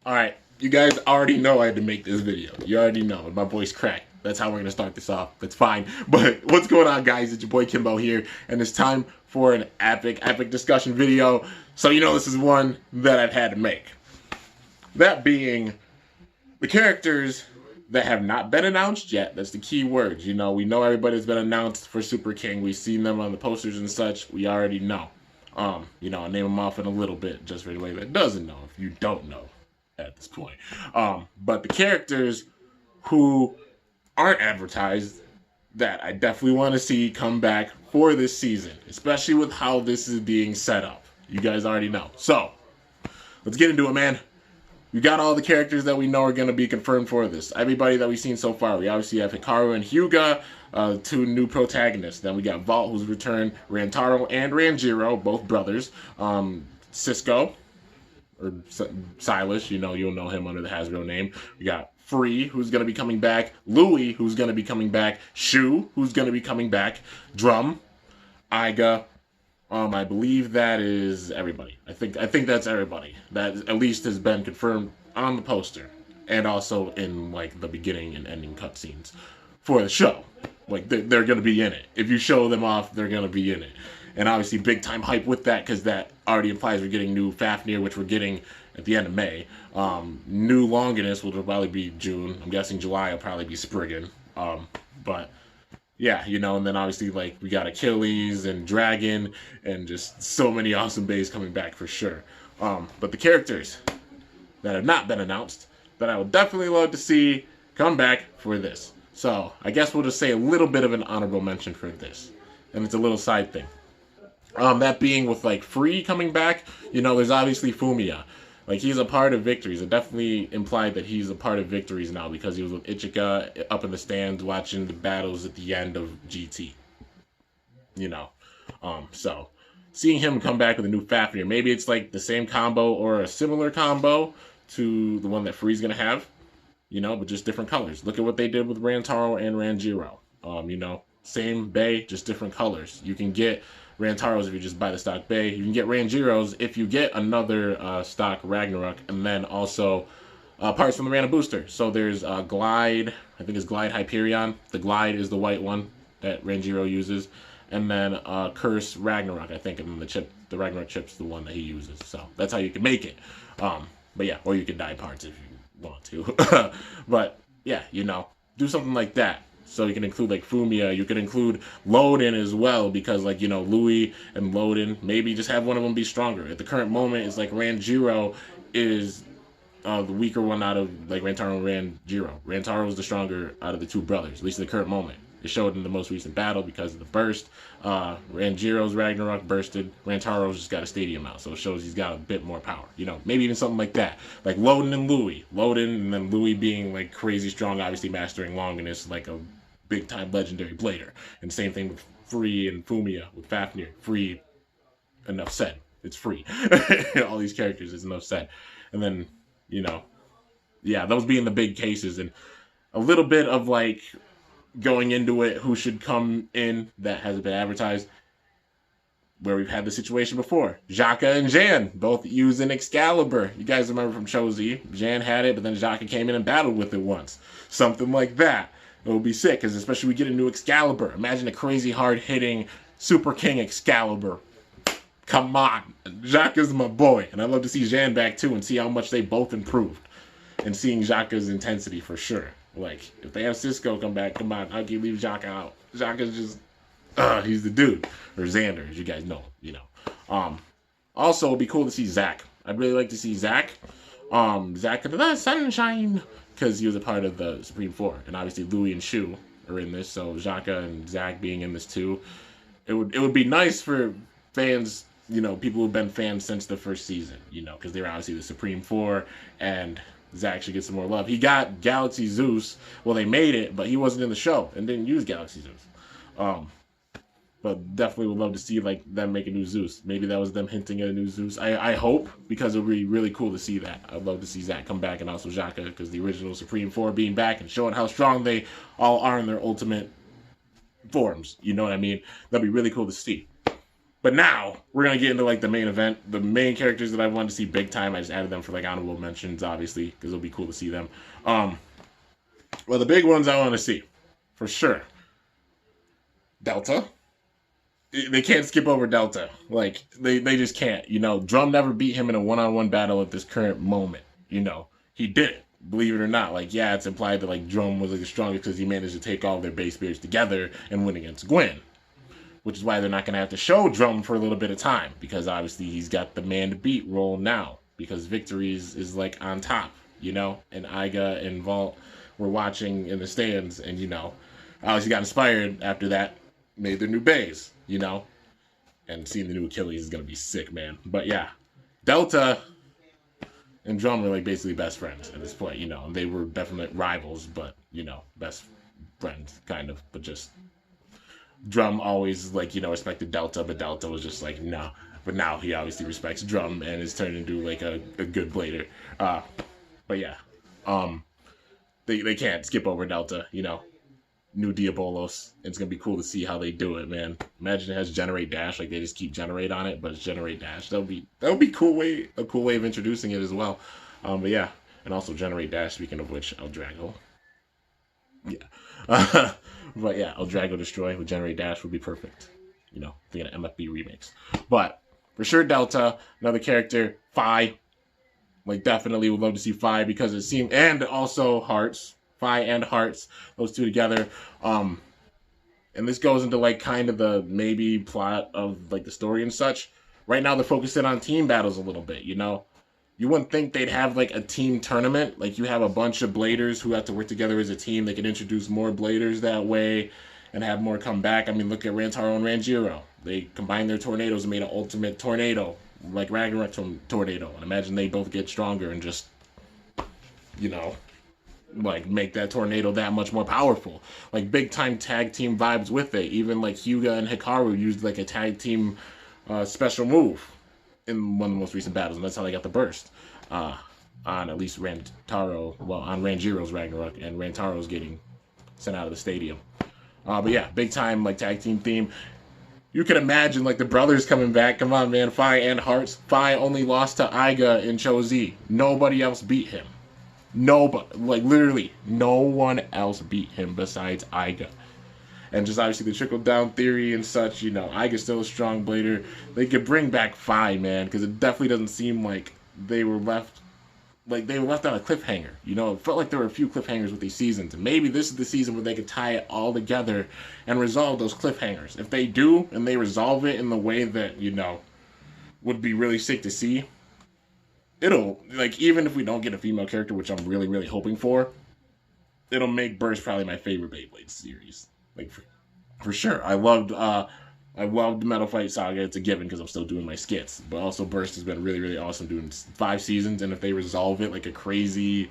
All right, you guys already know I had to make this video. You already know my voice cracked. That's how we're gonna start this off. That's fine. But what's going on, guys? It's your boy Kimbo here, and it's time for an epic discussion video. So you know this is one that I've had to make. That being the characters that have not been announced yet. That's the key words. You know, we know everybody's been announced for Superking. We've seen them on the posters and such. We already know. I'll name them off in a little bit, just for anybody that doesn't know, if you don't know at this point. But the characters who aren't advertised that I definitely want to see come back for this season, especially with how this is being set up. You guys already know. So, let's get into it, man. We got all the characters that we know are going to be confirmed for this. Everybody that we've seen so far. We obviously have Hikaru and Hyuga, two new protagonists. Then we got Vault, who's returned, Rantaro and Ranjiro, both brothers. Cisco, or Silas, you'll know him under the Hasbro name. We got Free, who's going to be coming back. Louie, who's going to be coming back. Shu, who's going to be coming back. Drum, Iga. I believe that is everybody. I think that's everybody. That at least has been confirmed on the poster, and also in like the beginning and ending cutscenes for the show. Like they're gonna be in it. If you show them off, they're gonna be in it. And obviously, big time hype with that because that already implies we're getting new Fafnir, which we're getting at the end of May. New Longinus, which will probably be June. I'm guessing July will probably be Spriggan. But yeah, and then obviously, like, we got Achilles and Dragon and just so many awesome bays coming back for sure. But the characters that have not been announced that I would definitely love to see come back for this. So I guess we'll just say a little bit of an honorable mention for this. And it's a little side thing. That being with, like, Free coming back, there's obviously Fumiya. Like, he's a part of Victories. It definitely implied that he's a part of Victories now because he was with Ichika up in the stands watching the battles at the end of GT. So seeing him come back with a new Fafnir, maybe it's like the same combo or a similar combo to the one that Free's gonna have, but just different colors. Look at what they did with Rantaro and Ranjiro. Same bay, just different colors. You can get Rantaros if you just buy the stock Bay. You can get Ranjiros if you get another stock Ragnarok, and then also parts from the random booster. So there's Glide, I think it's Glide Hyperion. The Glide is the white one that Ranjiro uses, and then Curse Ragnarok, I think, and then the Ragnarok chip's the one that he uses. So that's how you can make it. But yeah, or you can dye parts if you want to. But yeah, do something like that. So you can include like Fumiya, you can include Loden as well, because like, Louis and Loden, maybe just have one of them be stronger. At the current moment, it's like Ranjiro is the weaker one out of like Rantaro and Ranjiro. Rantaro is the stronger out of the two brothers, at least in the current moment. It showed in the most recent battle because of the burst. Ranjiro's Ragnarok bursted. Rantaro's just got a stadium out, so it shows he's got a bit more power. Maybe even something like that. Like Loden and Louis. Loden and then Louis being like crazy strong, obviously mastering Longinus like a big time legendary blader. And same thing with Free and Fumiya with Fafnir. Free, enough said. It's Free. All these characters is enough said. And then, yeah, those being the big cases and a little bit of like going into it, who should come in that hasn't been advertised, where we've had the situation before. Xhaka and Jan, both using Excalibur. You guys remember from Chozi, Jan had it, but then Xhaka came in and battled with it once. Something like that. It would be sick, because especially we get a new Excalibur. Imagine a crazy hard-hitting Superking Excalibur. Come on. Xhaka's my boy. And I'd love to see Jan back, too, and see how much they both improved. And seeing Xhaka's intensity, for sure. Like, if they have Cisco come back, come on, how can you leave Xhaka out? Xhaka's just, he's the dude. Or Xander, as you guys know, Also, it'd be cool to see Zack. I'd really like to see Zack. Zack of the Sunshine, because he was a part of the Supreme Four. And obviously Louis and Shu are in this, so Xhaka and Zack being in this too. It would be nice for fans, people who've been fans since the first season, because they're obviously the Supreme Four, and Zack should get some more love. He got Galaxy Zeus. Well, they made it, but he wasn't in the show and didn't use Galaxy Zeus. But definitely would love to see like them make a new Zeus. Maybe that was them hinting at a new Zeus. I hope, because it would be really cool to see that. I'd love to see Zack come back and also Xhaka, because the original Supreme Four being back and showing how strong they all are in their ultimate forms. You know what I mean? That'd be really cool to see. But now we're gonna get into like the main event, the main characters that I wanted to see big time. I just added them for like honorable mentions, obviously, because it'll be cool to see them. Well, the big ones I want to see for sure. Delta. They can't skip over Delta. Like they just can't. You know, Drum never beat him in a one-on-one battle at this current moment. You know, he did it. Believe it or not. Like, yeah, it's implied that like Drum was like the strongest because he managed to take all their base spirits together and win against Gwen. Which is why they're not going to have to show Drum for a little bit of time, because obviously he's got the man to beat role now, because Victory is like on top, you know, and Iga and Vault were watching in the stands, and you know, obviously got inspired after that, made their new bays, you know, and seeing the new Achilles is going to be sick, man. But yeah, Delta and Drum were like basically best friends at this point, you know, and they were definite rivals, but you know, best friends kind of, but just Drum always, like, you know, respected Delta, but Delta was just like, no. But now he obviously respects Drum and is turned into, like, a good blader. But yeah. They can't skip over Delta, you know. New Diabolos. It's going to be cool to see how they do it, man. Imagine it has Generate Dash, like, they just keep Generate on it, but it's Generate Dash. That would be a cool way of introducing it as well. But yeah. And also Generate Dash, speaking of which, El Drago. Yeah. But yeah, El Drago Destroy with Generate Dash would be perfect. You know, thinking of MFB remakes. But for sure, Delta, another character, Phi. Like, definitely would love to see Phi because it seemed, and also Hearts. Phi and Hearts, those two together. And this goes into like kind of the maybe plot of like the story and such. Right now, they're focusing on team battles a little bit, you know? You wouldn't think they'd have like a team tournament. Like you have a bunch of bladers who have to work together as a team. They could introduce more bladers that way and have more come back. I mean, look at Rantaro and Ranjiro. They combined their tornadoes and made an ultimate tornado, like Ragnarok tornado. And imagine they both get stronger and just, you know, like make that tornado that much more powerful. Like big time tag team vibes with it. Even like Hyuga and Hikaru used like a tag team special move in one of the most recent battles, and that's how they got the burst on at least Rantaro, well, on Ranjiro's Ragnarok, and Rantaro's getting sent out of the stadium. But yeah, big time like tag team theme. You can imagine like the brothers coming back. Come on, man. Phi and Hearts. Phi only lost to Iga in Cho-Z. Nobody else beat him. Nobody, like literally, no one else beat him besides Iga. And just obviously the trickle-down theory and such, you know, Iga's still a strong blader. They could bring back Phi, man, because it definitely doesn't seem like they were left on a cliffhanger. You know, it felt like there were a few cliffhangers with these seasons. And maybe this is the season where they could tie it all together and resolve those cliffhangers. If they do, and they resolve it in the way that, you know, would be really sick to see, it'll, like, even if we don't get a female character, which I'm really, really hoping for, it'll make Burst probably my favorite Beyblade series. Like, for sure. I loved the Metal Fight Saga. It's a given because I'm still doing my skits. But also Burst has been really, really awesome doing 5 seasons. And if they resolve it like a crazy,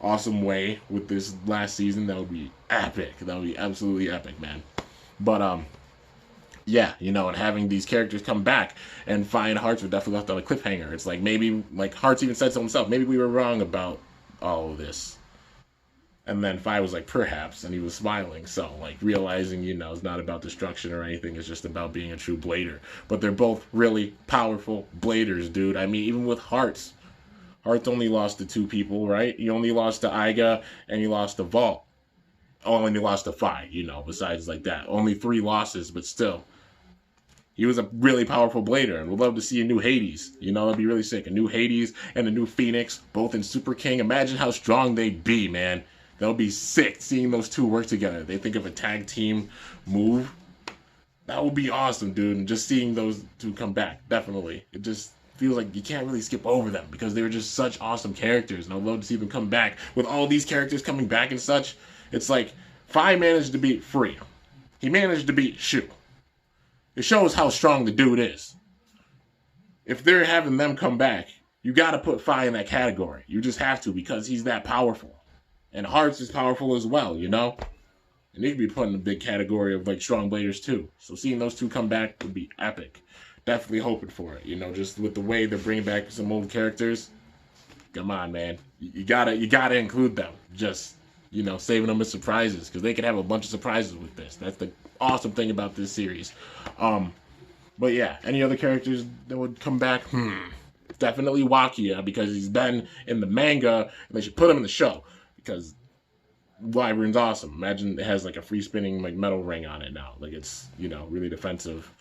awesome way with this last season, that would be epic. That would be absolutely epic, man. But, yeah, you know, and having these characters come back and Phi and Hearts were definitely left on a cliffhanger. It's like maybe, like, Hearts even said so himself, maybe we were wrong about all of this. And then Phi was like, perhaps, and he was smiling. So, like, realizing, you know, it's not about destruction or anything. It's just about being a true blader. But they're both really powerful bladers, dude. I mean, even with Hearts. Hearts only lost to 2 people, right? He only lost to Iga, and he lost to Vault. Oh, and he lost to Phi, you know, besides like that. Only 3 losses, but still. He was a really powerful blader, and we'd love to see a new Hades. You know, that'd be really sick. A new Hades and a new Phoenix, both in Superking. Imagine how strong they'd be, man. That'll be sick seeing those two work together. They think of a tag team move. That would be awesome, dude. And just seeing those two come back, definitely. It just feels like you can't really skip over them because they were just such awesome characters. And I'd love to see them come back. With all these characters coming back and such, it's like Phi managed to beat Free. He managed to beat Shu. It shows how strong the dude is. If they're having them come back, you got to put Phi in that category. You just have to because he's that powerful. And Hearts is powerful as well, you know? And they could be put in a big category of, like, strong bladers, too. So seeing those two come back would be epic. Definitely hoping for it, you know? Just with the way they're bringing back some old characters. Come on, man. You gotta include them. Just, you know, saving them as surprises. Because they could have a bunch of surprises with this. That's the awesome thing about this series. But yeah, any other characters that would come back? Definitely Wakia, because he's been in the manga, and they should put him in the show, because Wyvern's awesome. Imagine it has like a free spinning like metal ring on it now. Like it's, you know, really defensive.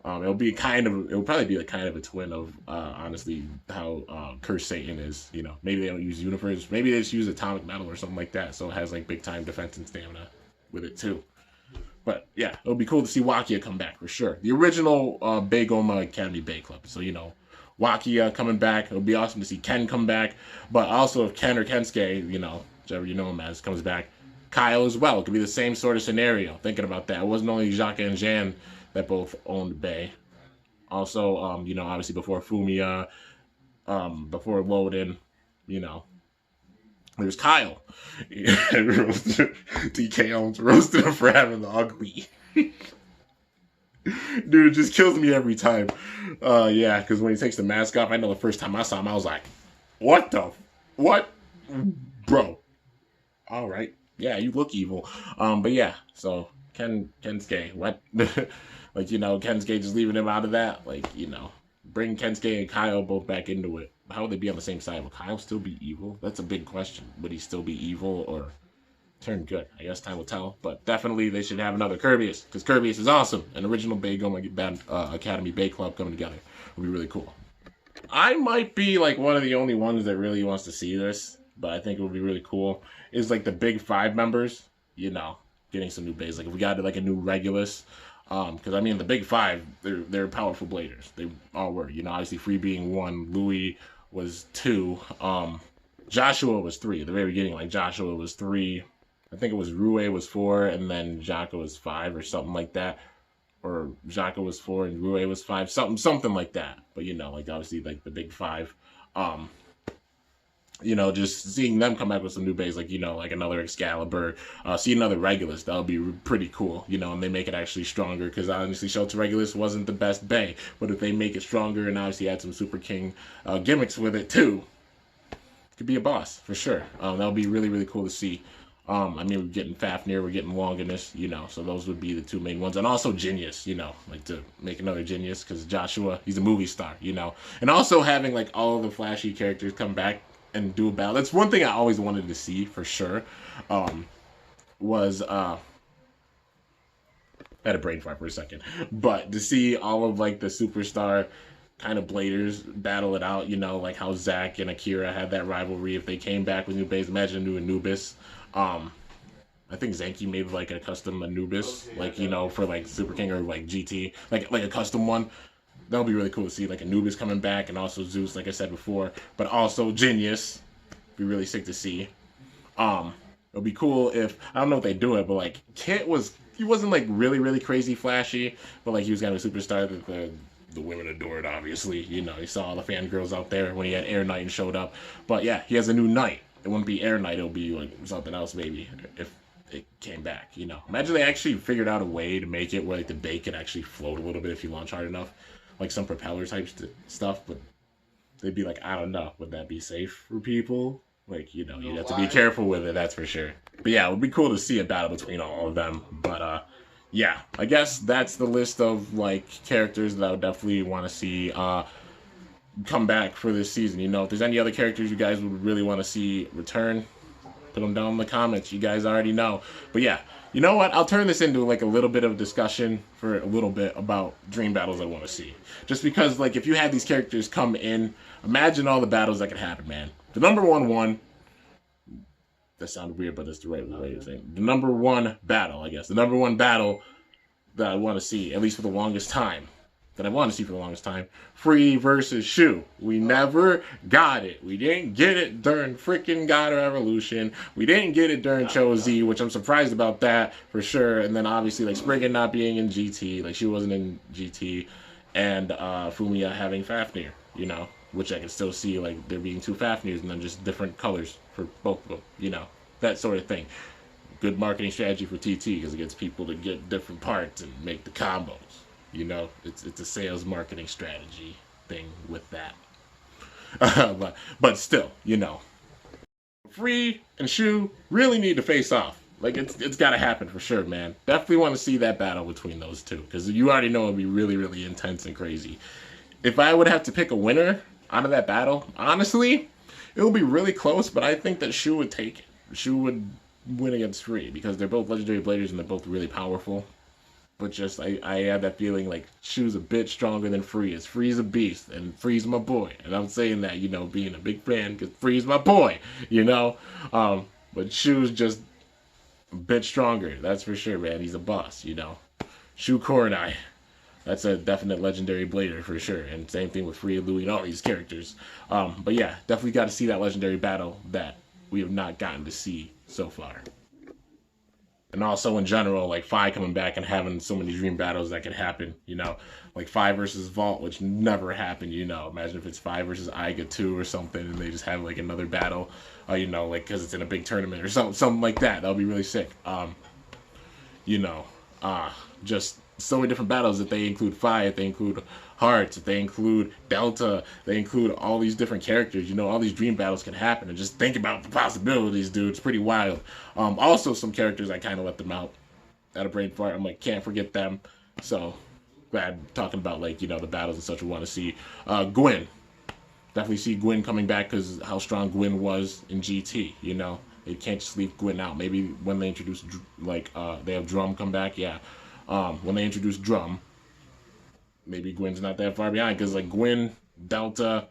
It'll probably be like kind of a twin of honestly how Curse Satan is. You know, maybe they don't use Universe, maybe they just use Atomic Metal or something like that, so it has like big time defense and stamina with it too. But yeah, it'll be cool to see Wakia come back for sure. The original Beigoma Academy Bay Club. So you know, Wakia coming back. It'll be awesome to see Ken come back. But also if Ken or Kensuke, you know, whichever you know him as, comes back, Kyle as well. It could be the same sort of scenario. Thinking about that, it wasn't only Jaka and Jan that both owned Bay. Also, you know, obviously before Fumiya, before Loden, you know, there's Kyle. DK owns roasted him for having the ugly. Dude, it just kills me every time. Yeah, because when he takes the mask off, I know the first time I saw him, I was like, what? Bro. All right. Yeah, you look evil. But yeah, so Kensuke, what? Like, you know, Kensuke just leaving him out of that. Like, you know, bring Kensuke and Kyle both back into it. How would they be on the same side? Will Kyle still be evil? That's a big question. Would he still be evil or turn good? I guess time will tell. But definitely they should have another Kirbyus, because Kirbyus is awesome. An original Beigoma Academy Bay Club coming together would be really cool. I might be like one of the only ones that really wants to see this, but I think it would be really cool. Is like the big 5 members, you know, getting some new bays. Like if we got like a new Regulus. Because I mean the big 5, they're powerful bladers. They all were. You know, obviously Free being 1, Louis was 2, Joshua was 3 at the very beginning. Like Joshua was 3, I think it was Rue was 4, and then Jaka was 5 or something like that. Or Jaka was 4 and Rue was 5, something like that. But you know, like obviously like the big 5. You know, just seeing them come back with some new bays, like, you know, like another Excalibur, see another Regulus, that would be pretty cool, you know, and they make it actually stronger, because honestly, Shelter Regulus wasn't the best bay, but if they make it stronger and obviously add some Super King gimmicks with it too, it could be a boss, for sure. That would be really, really cool to see. I mean, we're getting Fafnir, we're getting Longinus, you know, so those would be the 2 main ones. And also Genius, you know, like to make another Genius, because Joshua, he's a movie star, you know. And also having like all of the flashy characters come back and do a battle. That's one thing I always wanted to see for sure. Was I had a brain fart for a second, but to see all of like the superstar kind of bladers battle it out, you know, like how Zack and Akira had that rivalry. If they came back with new bays, imagine a new Anubis. I think Zanki made like a custom Anubis, like, you know, for like Super King or like GT, like a custom one. That would be really cool to see, like Anubis coming back, and also Zeus, like I said before, but also Genius. Be really sick to see. It'll be cool if, I don't know if they do it, but like Kit he wasn't like really, really crazy flashy, but like he was kind of a superstar that the women adored, obviously. You know, you saw all the fangirls out there when he had Air Knight and showed up. But yeah, he has a new Knight. It wouldn't be Air Knight, it'll be like something else maybe, if it came back, you know. Imagine they actually figured out a way to make it where like the bay could actually float a little bit if you launch hard enough. Like some propeller type stuff, but they'd be like, I don't know, would that be safe for people? Like, you know, you'd have to be careful with it, that's for sure. But yeah, it would be cool to see a battle between all of them. But yeah, I guess that's the list of like characters that I would definitely want to see come back for this season. You know, if there's any other characters you guys would really want to see return, put them down in the comments. You guys already know. But yeah, you know what? I'll turn this into like a little bit of discussion for a little bit about dream battles I want to see. Just because, like, if you had these characters come in, imagine all the battles that could happen, man. The number one, that sounded weird, but that's the right way to say it. The number 1 battle, I guess. The number 1 battle that I want to see, at least for the longest time. Free versus Shu. We never got it. We didn't get it during freaking God of Evolution. We didn't get it during Cho-Z, which I'm surprised about that for sure. And then obviously like Spriggan not being in GT, like she wasn't in GT, and Fumiya having Fafnir, you know, which I can still see like there being 2 Fafnirs and then just different colors for both of them, you know, that sort of thing. Good marketing strategy for TT because it gets people to get different parts and make the combos. You know, it's a sales marketing strategy thing with that. but still, you know, Free and Shu really need to face off. Like, it's got to happen for sure, man. Definitely want to see that battle between those two, because you already know it'll be really, really intense and crazy. If I would have to pick a winner out of that battle, honestly, it'll be really close, but I think that Shu would take it. Shu would win against Free, because they're both legendary bladers and they're both really powerful. But just, I have that feeling like Shu's a bit stronger than Free is. Free's a beast, and Free's my boy. And I'm saying that, you know, being a big fan, because Free's my boy, you know? But Shu's just a bit stronger, that's for sure, man. He's a boss, you know? Shu Koronai. That's a definite legendary blader for sure. And same thing with Free, Louie, and all these characters. But yeah, definitely got to see that legendary battle that we have not gotten to see so far. And also in general, like Fi coming back and having so many dream battles that could happen, you know, like Fi versus Vault, which never happened, you know. Imagine if it's Fi versus Iga 2 or something, and they just have like another battle, you know, like because it's in a big tournament or something like that. That'll be really sick. You know, just so many different battles that they include Fi, if they include Hearts, if they include Delta, they include all these different characters, you know, all these dream battles can happen, and just think about the possibilities, dude. It's pretty wild. Also some characters I kind of let them out at a brain fart. I'm like, can't forget them. So glad talking about, like, you know, the battles and such we want to see. Gwen, definitely see Gwen coming back, because how strong Gwen was in GT, you know. They can't just leave Gwen out. Maybe when they introduce, like, they have Drum come back, yeah. When they introduce Drum, maybe Gwen's not that far behind, because like Gwen, Delta,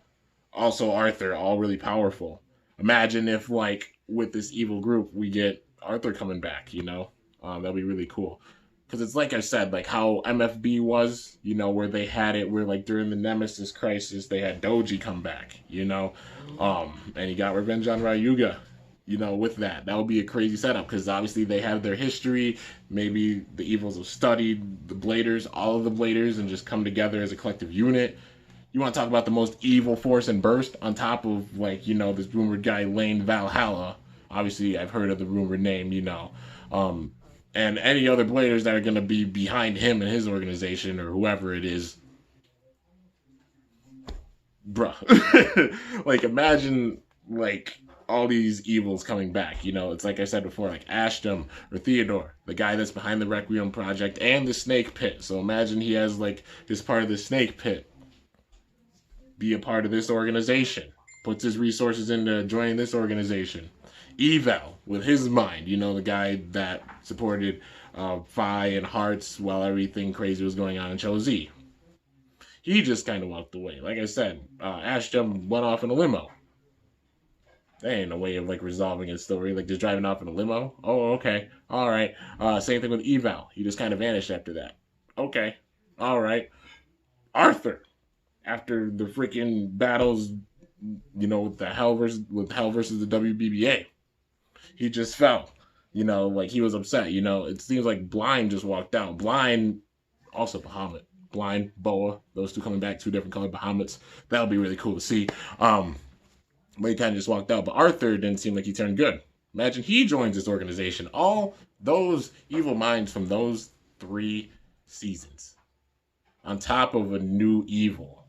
also Arthur, all really powerful. Imagine if, like, with this evil group, we get Arthur coming back, you know? That'd be really cool. Because it's like I said, like how MFB was, you know, where they had it, where like during the Nemesis crisis, they had Doji come back, you know? And he got revenge on Ryuga. You know, with that would be a crazy setup, because obviously they have their history. Maybe the evils have studied the bladers, all of the bladers, and just come together as a collective unit. You want to talk about the most evil force and burst on top of, like, you know, this rumored guy Lane Valhalla. Obviously I've heard of the rumored name, you know, and any other bladers that are going to be behind him and his organization or whoever it is. Bruh. Like, imagine, like, all these evils coming back, you know. It's like I said before, like Ashton or Theodore, the guy that's behind the Requiem Project and the Snake Pit. So imagine he has, like, his part of the Snake Pit be a part of this organization, puts his resources into joining this organization. Eval, with his mind, you know, the guy that supported Fi and Hearts while everything crazy was going on in Cho-Z. He just kind of walked away. Like I said, Ashton went off in a limo. There ain't no way of, like, resolving his story. Like, just driving off in a limo? Oh, okay. All right. Same thing with Eval. He just kind of vanished after that. Okay. All right. Arthur, after the freaking battles, you know, with Hell versus the WBBA, he just fell. You know, like, he was upset. You know, it seems like Blind just walked out. Blind, also Bahamut. Blind, Boa, those two coming back, two different colored Bahamuts. That would be really cool to see. But he kind of just walked out. But Arthur didn't seem like he turned good. Imagine he joins this organization. All those evil minds from those 3 seasons, on top of a new evil,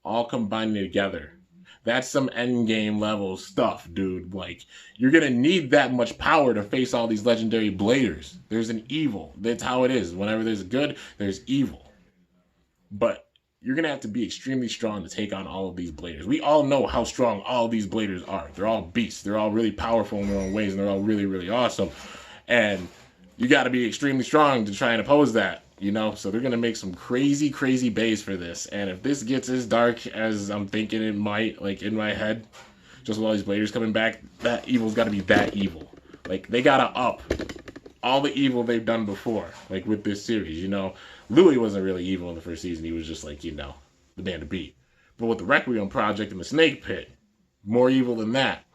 all combining together. That's some endgame level stuff, dude. Like, you're going to need that much power to face all these legendary bladers. There's an evil. That's how it is. Whenever there's good, there's evil. But you're going to have to be extremely strong to take on all of these bladers. We all know how strong all of these bladers are. They're all beasts. They're all really powerful in their own ways, and they're all really, really awesome. And you got to be extremely strong to try and oppose that, you know? So they're going to make some crazy, crazy bays for this. And if this gets as dark as I'm thinking it might, like, in my head, just with all these bladers coming back, that evil's got to be that evil. Like, they got to up all the evil they've done before, like, with this series, you know? Louis wasn't really evil in the first season. He was just, like, you know, the man to beat. But with the Requiem Project and the Snake Pit, more evil than that.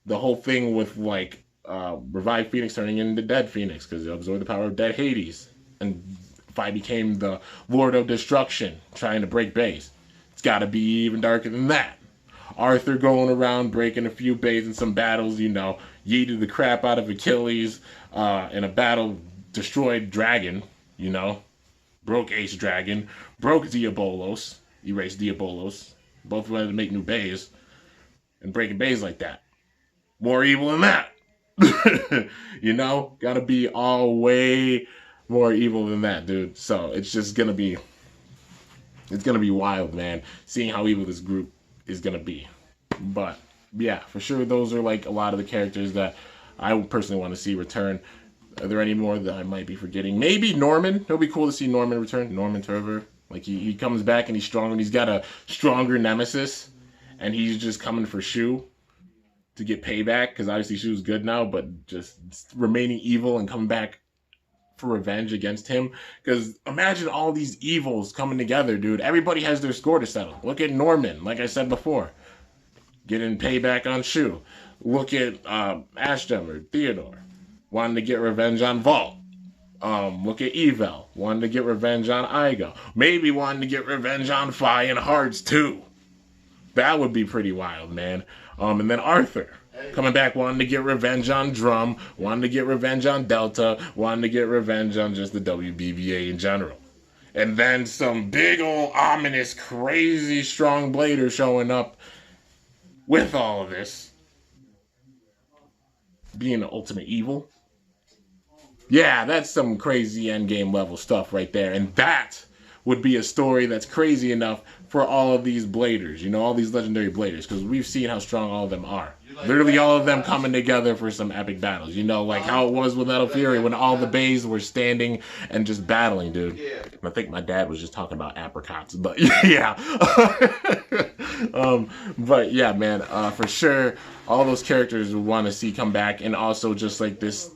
The whole thing with, like, Revived Phoenix turning into Dead Phoenix, because it absorbed the power of Dead Hades. And Fi became the Lord of Destruction, trying to break bays. It's got to be even darker than that. Arthur going around breaking a few bays in some battles, you know, yeeted the crap out of Achilles in a battle, destroyed Dragon, you know, broke Ace Dragon, broke Diabolos, erased Diabolos, both wanted to make new bays, and breaking bays like that. More evil than that. You know, gotta be all way more evil than that, dude. So it's just gonna be, it's gonna be wild, man. Seeing how evil this group is gonna be. But yeah, for sure, those are like a lot of the characters that I personally want to see return. Are there any more that I might be forgetting? Maybe Norman. It'll be cool to see Norman return. Norman Turver. Like he comes back and he's strong and he's got a stronger nemesis, and he's just coming for Shu to get payback because obviously Shu's good now, but just remaining evil and coming back for revenge against him. Because imagine all these evils coming together, dude. Everybody has their score to settle. Look at Norman, like I said before, getting payback on Shu. Look at Ashtem or Theodore, wanting to get revenge on Vault. Look at Evel, wanting to get revenge on Igo. Maybe wanting to get revenge on Fi and Hearts too. That would be pretty wild, man. And then Arthur, coming back wanting to get revenge on Drum, wanting to get revenge on Delta, wanting to get revenge on just the WBBA in general. And then some big old ominous, crazy strong blader showing up with all of this. Being the ultimate evil. Yeah, that's some crazy endgame level stuff right there. And that would be a story that's crazy enough for all of these bladers, you know, all these legendary bladers, because we've seen how strong all of them are. Literally all of them coming together for some epic battles, you know, like how it was with Metal Fury when all the bays were standing and just battling, dude. I think my dad was just talking about apricots, but yeah. But yeah, man, for sure, all those characters we want to see come back, and also just like this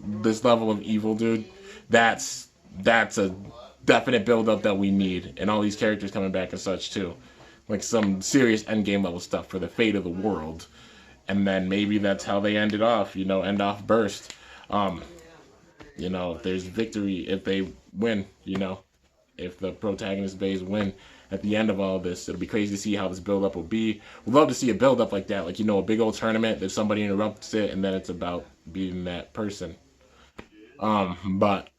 level of evil, dude. That's a definite build-up that we need, and all these characters coming back and such too, like some serious endgame level stuff for the fate of the world. And then maybe that's how they end it off, you know, end off Burst. You know, if there's victory, if they win, you know, if the protagonist bays win at the end of all this, it'll be crazy to see how this build-up will be. We'd love to see a build-up like that, like, you know, a big old tournament that somebody interrupts it, and then it's about beating that person. But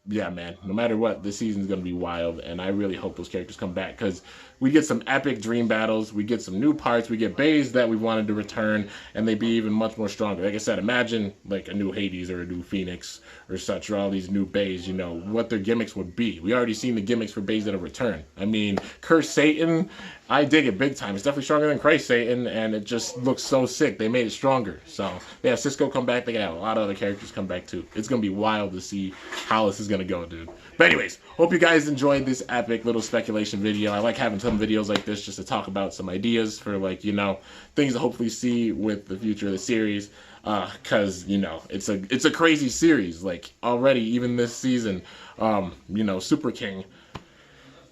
yeah, man, no matter what, this season's going to be wild, and I really hope those characters come back, because we get some epic dream battles, we get some new parts, we get bays that we wanted to return, and they be even much more stronger. Like I said, imagine like a new Hades or a new Phoenix or such, or all these new bays, you know, what their gimmicks would be. We already seen the gimmicks for bays that have returned. I mean, Curse Satan, I dig it big time. It's definitely stronger than Christ Satan, and it just looks so sick. They made it stronger. So, they have Cisco come back. They have a lot of other characters come back, too. It's going to be wild to see how this is going to go, dude. But anyways, hope you guys enjoyed this epic little speculation video. I like having some videos like this just to talk about some ideas for, like, you know, things to hopefully see with the future of the series. Because, you know, it's a crazy series. Like, already, even this season, you know, Superking,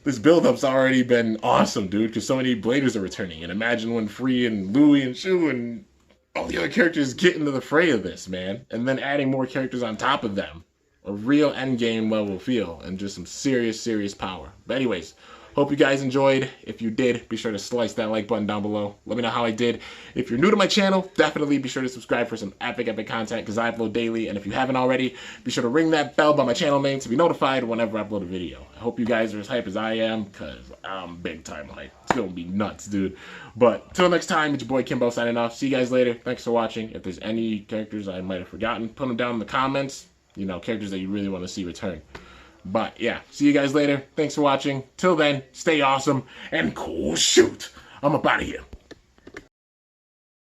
this build-up's already been awesome, dude, because so many bladers are returning. And imagine when Free and Louie and Shu and all the other characters get into the fray of this, man. And then adding more characters on top of them. A real endgame level feel, and just some serious, serious power. But anyways, hope you guys enjoyed. If you did, be sure to slice that like button down below. Let me know how I did. If you're new to my channel, definitely be sure to subscribe for some epic content, because I upload daily. And if you haven't already, be sure to ring that bell by my channel name to be notified whenever I upload a video. I hope you guys are as hype as I am, because I'm big time hype. It's gonna be nuts, dude. But till next time, it's your boy Kimbo signing off. See you guys later. Thanks for watching. If there's any characters I might have forgotten, put them down in the comments. You know, characters that you really want to see return. But yeah, see you guys later. Thanks for watching. Till then, stay awesome and cool shoot. I'm up out of here.